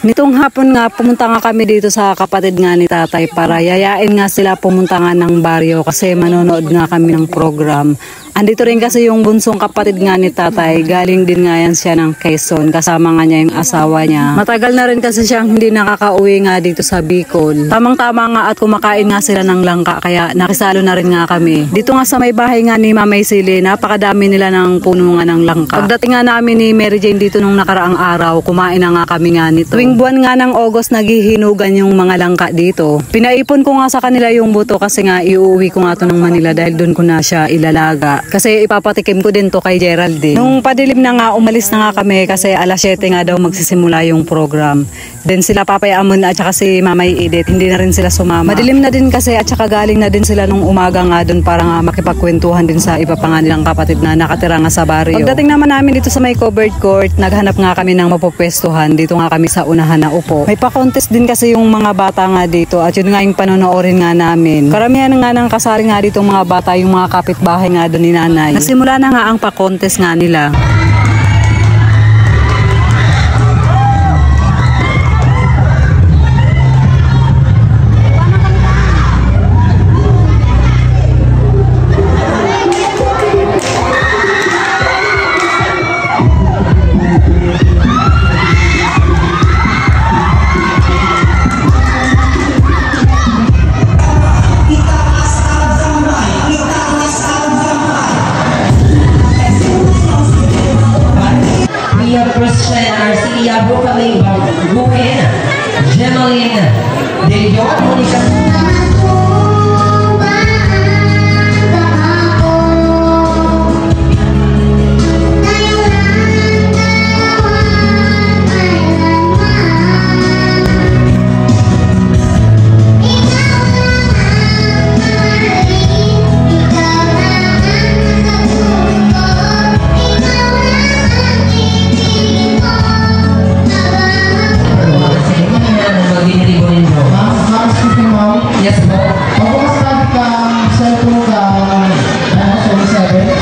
Nitong hapon nga, pumunta nga kami dito sa kapatid nga ni tatay para yayain nga sila pumunta nga ng baryo kasi manonood nga kami ng program. Andito rin kasi yung bunsong kapatid nga ni tatay, galing din nga yan siya ng Quezon, kasama nga niya yung asawa niya. Matagal na rin kasi siyang hindi nakakauwi nga dito sa Bicol. Tamang-tama nga at kumakain nga sila ng langka kaya nakisalo na rin nga kami. Dito nga sa may bahay nga ni Mamay Sili, napakadami nila ng puno nga ng langka. Pagdating nga namin ni Mary Jane dito nung nakaraang araw, kumain na nga kami nga nito. Tuwing buwan nga ng August, naghihinugan yung mga langka dito. Pinaipon ko nga sa kanila yung buto kasi nga iuwi ko nga to ng Manila dahil doon ko na siya ilalaga. Kasi ipapatikim ko din to kay Geraldine. Nung padilim na nga, umalis na nga kami kasi alas 7 nga daw magsisimula yung program. Then sila Papay Amon at saka si Mamay Edith, hindi na rin sila sumama. Madilim na din kasi at saka galing na din sila nung umaga nga doon para nga makipagkwentuhan din sa iba pa nga nilang kapatid na nakatira nga sa baryo. Pagdating naman namin dito sa may covered court, naghanap nga kami ng mapupwestuhan. Dito nga kami sa unahan na upo. May pa-contest din kasi yung mga bata nga dito at yun nga yung panonoorin nga namin. Karamihan nga ng kasari nga dito mga bata, yung mga kapitbahay nga doon ni nanay. Nagsimula na nga ang pa-contest nga nila. Christian Arcia Bukaling Bukin Gemaline De Yon Monica. Yes, po. Ako masabi ka, cellphone ka, 27.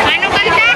Ano kanta?